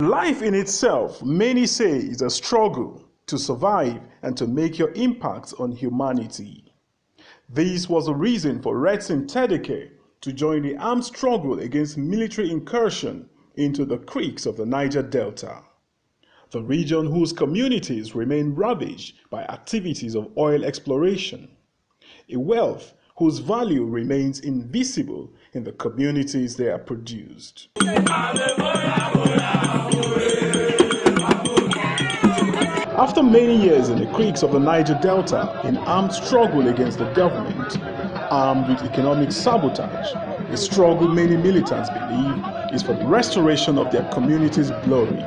Life in itself, many say, is a struggle to survive and to make your impact on humanity. This was the reason for Retson Tedheke to join the armed struggle against military incursion into the creeks of the Niger Delta, the region whose communities remain ravaged by activities of oil exploration, a wealth whose value remains invisible in the communities they are produced. After many years in the creeks of the Niger Delta in armed struggle against the government, armed with economic sabotage, a struggle many militants believe is for the restoration of their community's glory,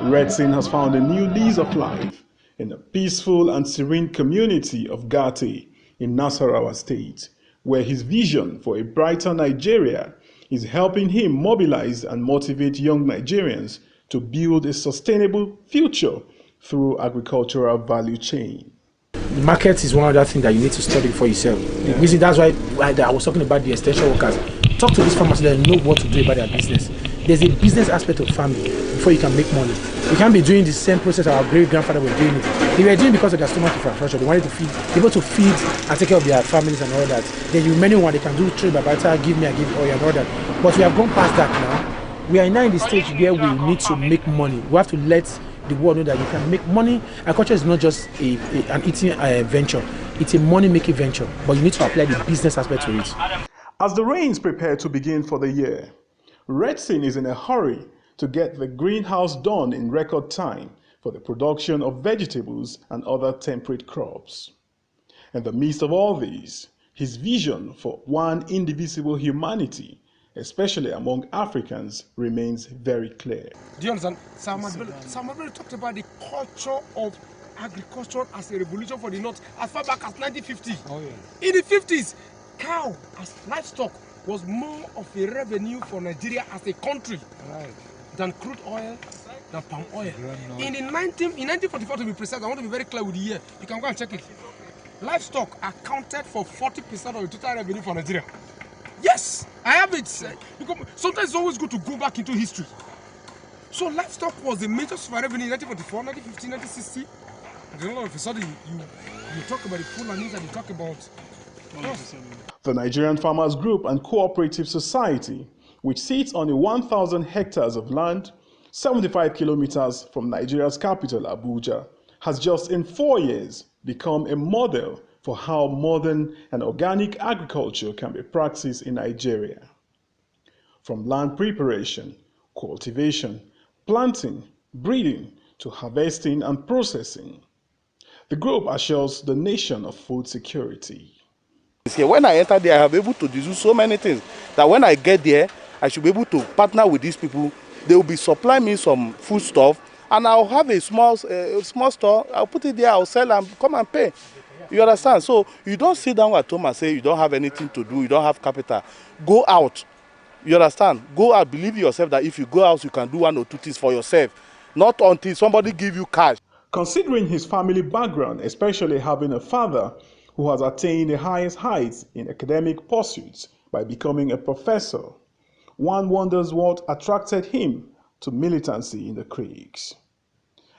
Retson has found a new lease of life in the peaceful and serene community of Gate in Nasarawa State, where his vision for a brighter Nigeria is helping him mobilize and motivate young Nigerians to build a sustainable future through agricultural value chain. The market is one other thing that you need to study for yourself. Yeah. Reason that's why I was talking about the extension workers. Talk to these farmers so they know what to do about their business. There's a business aspect of farming before you can make money. You can't be doing the same process our great-grandfather were doing it. They were doing it because of their stomach infrastructure. They wanted to feed, able to feed and take care of their families and all that. Then you many one they can do trade by barter, give me, I give oil and all that. But we have gone past that now. We are now in the stage where we need to make money. We have to let the world know that you can make money. Agriculture is not just an eating venture. It's a money-making venture. But you need to apply the business aspect to it. As the rains prepare to begin for the year, Retson is in a hurry to get the greenhouse done in record time for the production of vegetables and other temperate crops. In the midst of all this, his vision for one indivisible humanity, especially among Africans, remains very clear. Do you understand? Samabel talked about the culture of agriculture as a revolution for the North as far back as 1950. Oh, yeah. In the 50s, cow as livestock was more of a revenue for Nigeria as a country than crude oil, than palm oil. In 1944, to be precise, I want to be very clear with the year. You can go and check it. Livestock accounted for 40% of the total revenue for Nigeria. Yes, I have it. Because sometimes it's always good to go back into history. So livestock was the major source of revenue in 1944, 1950, 1960. And then all of a sudden, you talk about the Fulanis and you talk about... The Nigerian Farmers Group and Cooperative Society, which sits on 1,000 hectares of land, 75 kilometers from Nigeria's capital, Abuja, has just in 4 years become a model for how modern and organic agriculture can be practiced in Nigeria. From land preparation, cultivation, planting, breeding, to harvesting and processing, the group assures the nation of food security. When I enter there, I have been able to do so many things that when I get there, I should be able to partner with these people. They will be supplying me some food stuff, and I'll have a small store. I'll put it there, I'll sell and come and pay. You understand? So you don't sit down at home and say you don't have anything to do, you don't have capital. Go out. You understand? Go out, believe yourself that if you go out, you can do 1 or 2 things for yourself. Not until somebody give you cash. Considering his family background, especially having a father who has attained the highest heights in academic pursuits by becoming a professor, one wonders what attracted him to militancy in the creeks.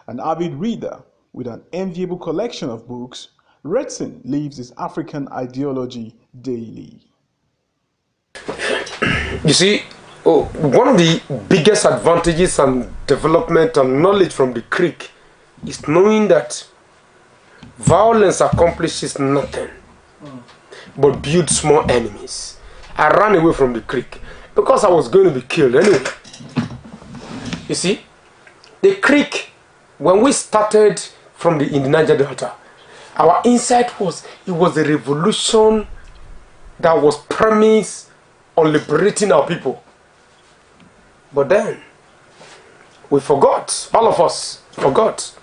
An avid reader with an enviable collection of books, Retson lives his African ideology daily. You see, one of the biggest advantages and development and knowledge from the creek is knowing that violence accomplishes nothing but builds more enemies. I ran away from the creek because I was going to be killed anyway. You see, the creek, when we started from in the Niger Delta, our insight was it was a revolution that was premised on liberating our people. But then we forgot, all of us forgot,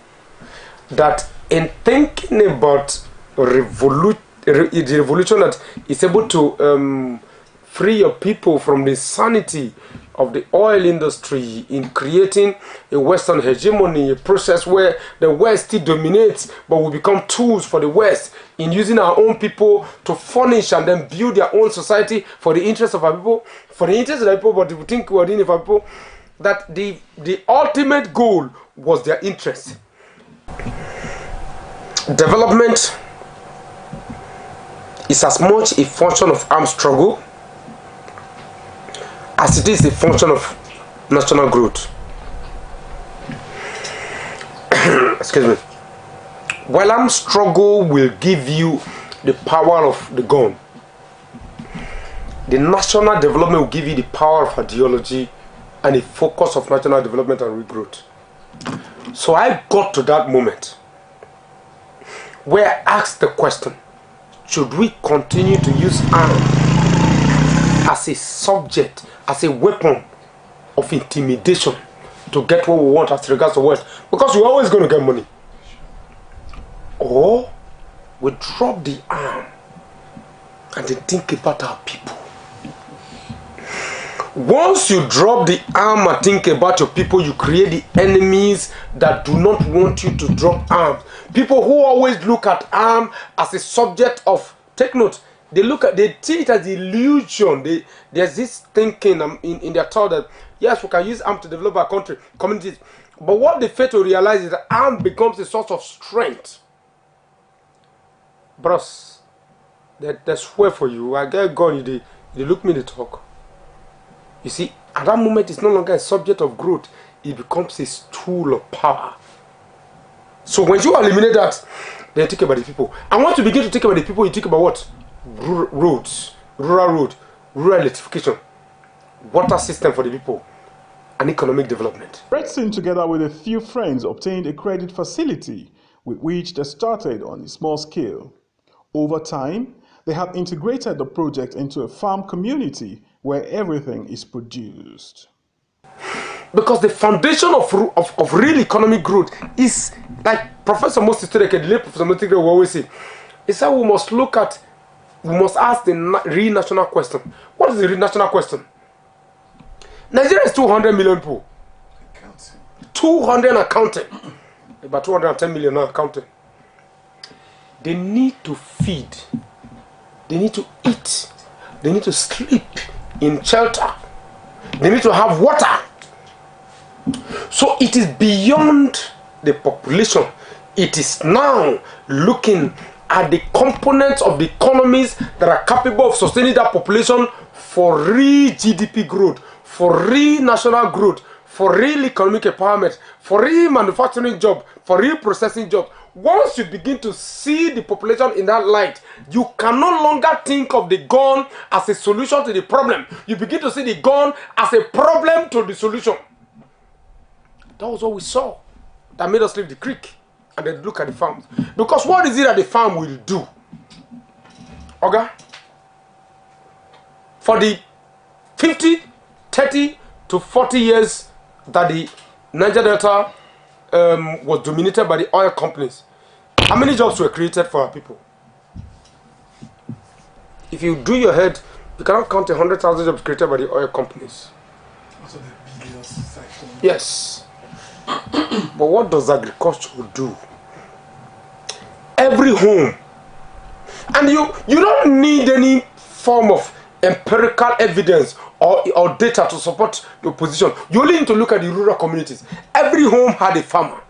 that in thinking about the revolution that is able to free your people from the insanity of the oil industry in creating a Western hegemony, a process where the West still dominates, but we become tools for the West in using our own people to furnish and then build their own society for the interest of our people, for the interest of our people, but we think we're doing it for our people. that the ultimate goal was their interest. Development is as much a function of armed struggle as it is a function of national growth. Excuse me. While armed struggle will give you the power of the gun, the national development will give you the power of ideology and the focus of national development and regrowth. So I got to that moment where I asked the question, should we continue to use arms as a subject, as a weapon of intimidation to get what we want as regards the West? Because we're always going to get money. Or we drop the arm and then think about our people. Once you drop the arm and think about your people, you create the enemies that do not want you to drop arms. People who always look at arm as a subject of, take note, they see it as illusion. There's this thinking in their thought that, yes, we can use arm to develop our country, communities. But what they fail to realize is that arm becomes a source of strength. Bros, they swear for you. I get gone, they look me, they talk. You see, at that moment, it's no longer a subject of growth. It becomes a tool of power. So when you eliminate that, then think about the people. And once you begin to think about the people, you think about what? Roads, rural electrification, water system for the people, and economic development. Retson, together with a few friends, obtained a credit facility with which they started on a small scale. Over time, they have integrated the project into a farm community where everything is produced. Because the foundation of real economic growth is, like Professor Moses Tedheke, the late Professor Moses Tedheke will always say, is that we must ask the real national question. What is the real national question? Nigeria is 200 million people. 200 accounting. About 210 million now accounting. They need to feed. They need to eat. They need to sleep in shelter. They need to have water. So it is beyond the population. It is now looking at the components of the economies that are capable of sustaining that population for real GDP growth, for real national growth, for real economic empowerment, for real manufacturing job, for real processing job. Once you begin to see the population in that light, you can no longer think of the gun as a solution to the problem. You begin to see the gun as a problem to the solution. That was what we saw that made us leave the creek and then look at the farms. Because what is it that the farm will do? Okay? For the 50, 30 to 40 years that the Niger Delta was dominated by the oil companies, how many jobs were created for our people? If you do your head, you cannot count 100,000 jobs created by the oil companies. Also the business section. Yes. But what does agriculture do? Every home. And you don't need any form of empirical evidence or data to support your position. You only need to look at the rural communities. Every home had a farmer.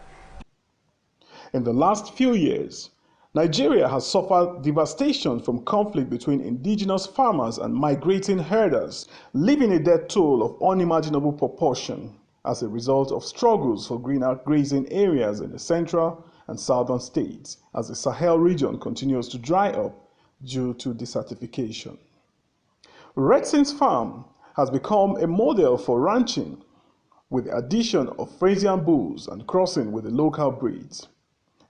In the last few years, Nigeria has suffered devastation from conflict between indigenous farmers and migrating herders, leaving a death toll of unimaginable proportion as a result of struggles for greener grazing areas in the central and southern states as the Sahel region continues to dry up due to desertification. Retson's farm has become a model for ranching with the addition of Frisian bulls and crossing with the local breeds.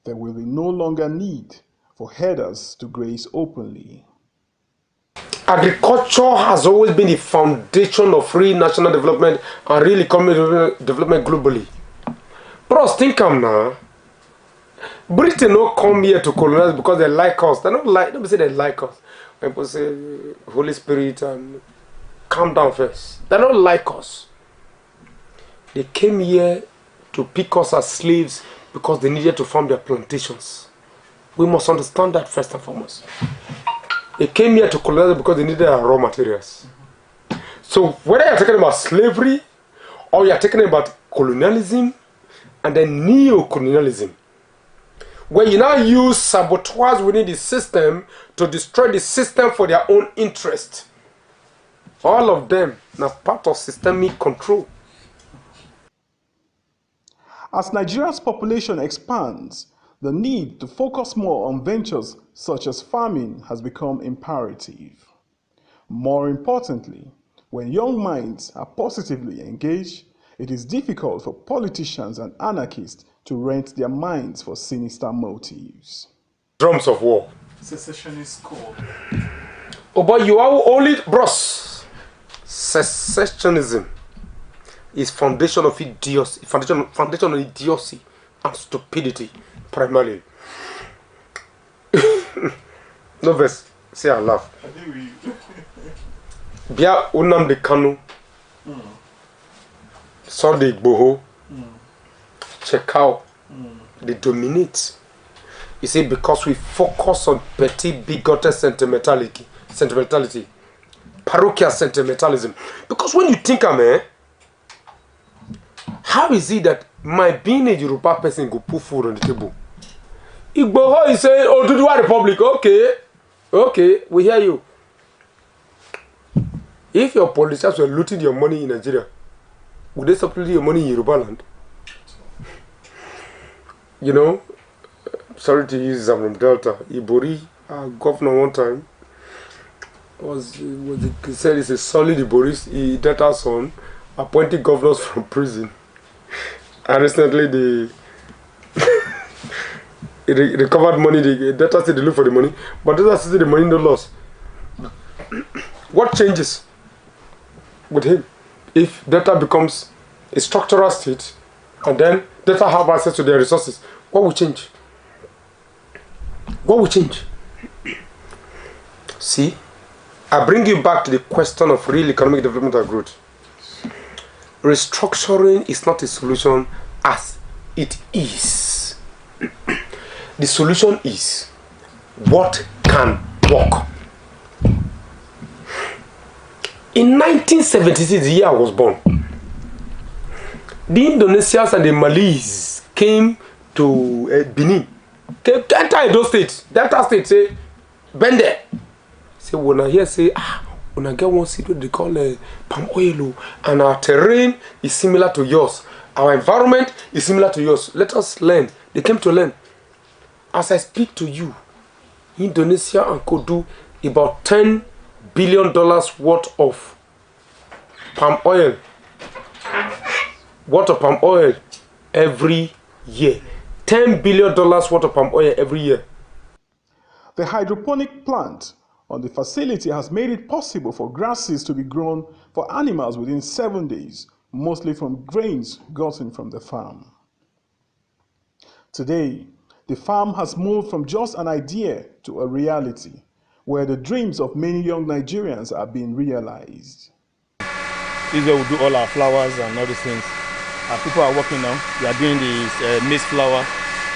There will be no longer need for herders to graze openly. Agriculture has always been the foundation of real national development and real economic development globally. Bros, think now. Britain don't come here to colonize because they like us. They don't say they like us. When people say Holy Spirit and calm down first. They don't like us. They came here to pick us as slaves because they needed to farm their plantations. We must understand that first and foremost. They came here to colonize because they needed our raw materials. So whether you're talking about slavery or you are talking about colonialism and then neo-colonialism, where you now use saboteurs within the system to destroy the system for their own interest. All of them are part of systemic control. As Nigeria's population expands, the need to focus more on ventures such as farming has become imperative. More importantly, when young minds are positively engaged, it is difficult for politicians and anarchists to rent their minds for sinister motives. Drums of war. Secessionist call. Oh, but you are only bros. Secessionism is foundation of idiocy, foundation of idiocy and stupidity, primarily. No verse. Say I laugh. Bia unam de Kanu. So the Igboho. Check out. They dominate. You see, because we focus on petty, bigoted sentimentality, parochial sentimentalism. Because when you think, how is it that my being a Yoruba person go put food on the table? Igboho is saying, oh, Oduduwa Republic, okay, we hear you. If your politicians were looting your money in Nigeria, would they stop looting your money in Yoruba land? You know, sorry to use Zamram Delta, Ibori, our governor one time, he said he's a solid Ibori, Delta son, appointing governors from prison. And recently they recovered money, the Delta said they look for the money, but Delta said the money no loss. What changes with him if Delta becomes a structural state and then Delta have access to their resources? What will change? What will change? See, I bring you back to the question of real economic development and growth. Restructuring is not a solution as it is. The solution is what can work. In 1976, the year I was born, the Indonesians and the Malays came to Benin. Enter those states. Delta state say, bend there. Say, when I hear say, when I get one seed what they call palm oil, and our terrain is similar to yours. Our environment is similar to yours. Let us learn. They came to learn. As I speak to you, Indonesia and co do about $10 billion worth of palm oil. Worth of palm oil every year. $10 billion worth of palm oil every year. The hydroponic plant on the facility has made it possible for grasses to be grown for animals within 7 days, mostly from grains gotten from the farm. Today, the farm has moved from just an idea to a reality, where the dreams of many young Nigerians are being realized. This is where we do all our flowers and all these things. Our people are working now. We are doing the maize flour.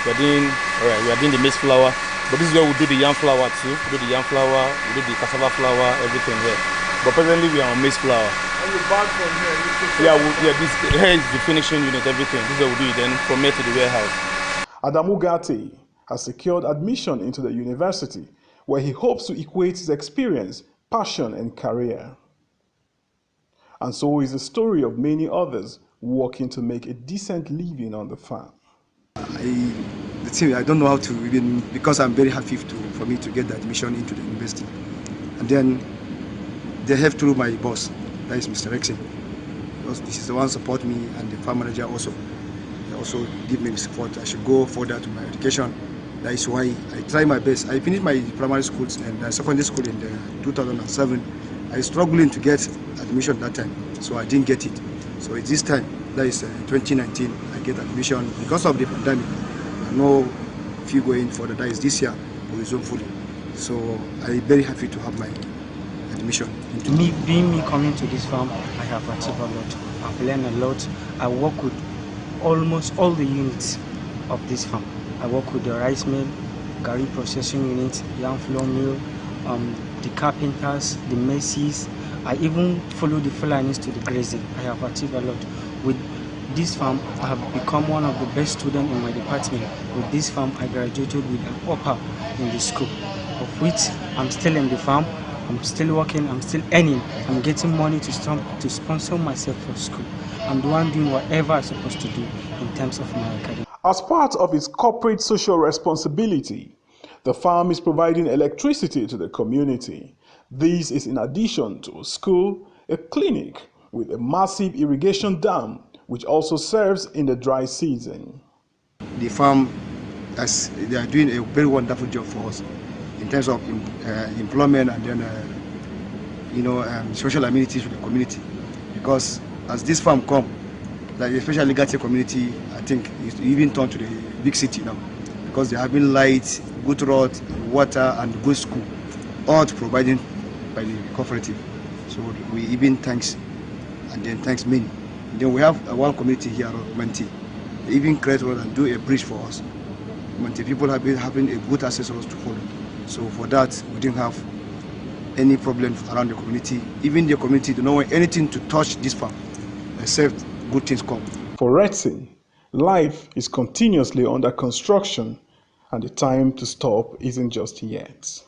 We are doing the maize flour. But this is where we do the yam flour too. We do the yam flour, we do the cassava flour, everything here. But presently we are on maize flour. And you bag from here? This here is the finishing unit, everything. This is where we do it then from here to the warehouse. Adamu Gate has secured admission into the university, where he hopes to equate his experience, passion, and career. And so is the story of many others working to make a decent living on the farm. I don't know how to even, because I'm very happy for me to get the admission into the university. And then they have through my boss, that is Mr. Retson, because this is the one support me, and the farm manager also. They also give me support. I should go further to my education. That is why I try my best. I finished my primary schools and secondary school in 2007. I was struggling to get admission that time, so I didn't get it. So it's this time, that is 2019, I get admission because of the pandemic. I know if you go in for that is this year, we resume fully. So I'm very happy to have my admission. Me coming to this farm, I have achieved a lot. I've learned a lot. I work with almost all the units of this farm. I work with the rice mill, garri processing unit, yam flour mill, the carpenters, the masons, I even follow the Fulanis to the grazing. I have achieved a lot. With this farm, I have become one of the best students in my department. With this farm, I graduated with an upper in the school, of which I'm still in the farm. I'm still working, I'm still earning, I'm getting money to sponsor myself for school. I'm the one doing whatever I'm supposed to do in terms of my academy. As part of its corporate social responsibility, the farm is providing electricity to the community. This is in addition to a school, a clinic, with a massive irrigation dam, which also serves in the dry season. The farm, they are doing a very wonderful job for us in terms of employment and then social amenities for the community. Because as this farm come, like especially Gati community, I think it's even turned to the big city now, because they're having lights, good road, water, and good school, all provided by the cooperative. So we even thanks, and then thanks many. And then we have one community here, Manti. They even create road and do a bridge for us. Manti people have been having a good access to us to follow. So for that, we didn't have any problem around the community. Even the community don't want anything to touch this farm, except good things come. For Retson, life is continuously under construction, and the time to stop isn't just yet.